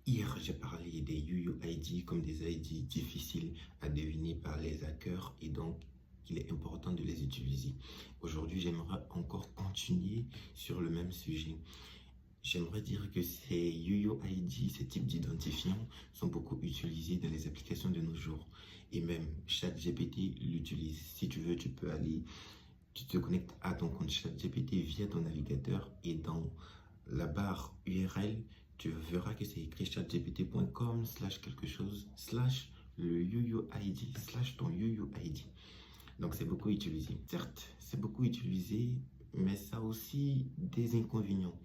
Hier, j'ai parlé des UUID comme des ID difficiles à deviner par les hackers et donc il est important de les utiliser. Aujourd'hui, j'aimerais encore continuer sur le même sujet. J'aimerais dire que ces UUID, ces types d'identifiants, sont beaucoup utilisés dans les applications de nos jours. Et même ChatGPT l'utilise. Si tu veux, tu peux aller, tu te connectes à ton compte ChatGPT via ton navigateur et dans la barre URL, tu verras que c'est écrit chatgpt.com slash quelque chose slash le UUID slash ton UUID. Donc c'est beaucoup utilisé. Certes, c'est beaucoup utilisé, mais ça a aussi des inconvénients.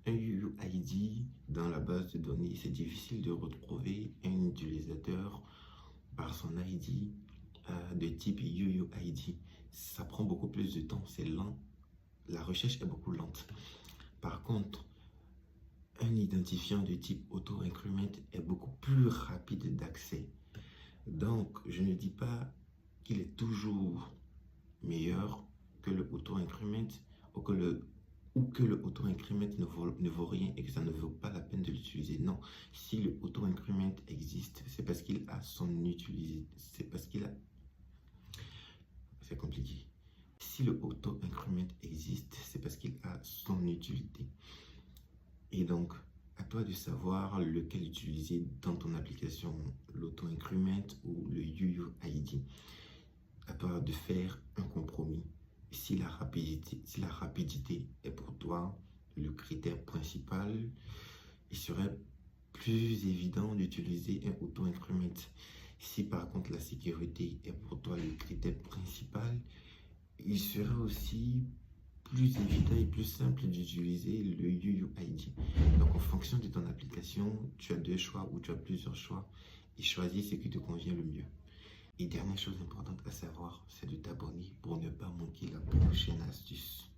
Un UUID dans la base de données, c'est difficile de retrouver un utilisateur par son ID de type UUID. Ça prend beaucoup plus de temps, c'est lent. La recherche est beaucoup lente. Par contre, un identifiant de type auto-increment est beaucoup plus rapide d'accès. Donc, je ne dis pas qu'il est toujours meilleur que le auto-increment ou que le auto-increment ne vaut rien et que ça ne vaut pas la peine de l'utiliser. Non, si le auto-increment existe, c'est parce qu'il a son utilité. C'est parce qu'il a... C'est compliqué. Si le auto-increment existe, c'est parce qu'il a son utilité. Et donc, à toi de savoir lequel utiliser dans ton application, l'auto-increment ou le UUID. À toi de faire un compromis. Si la rapidité est pour toi le critère principal, il serait plus évident d'utiliser un auto-increment. Si par contre la sécurité est pour toi le critère principal, il serait aussi plus évident et plus simple d'utiliser le UUID. Donc en fonction de ton application, tu as deux choix ou tu as plusieurs choix et choisis ce qui te convient le mieux. Et dernière chose importante à savoir, c'est de t'abonner pour ne pas manquer la prochaine astuce.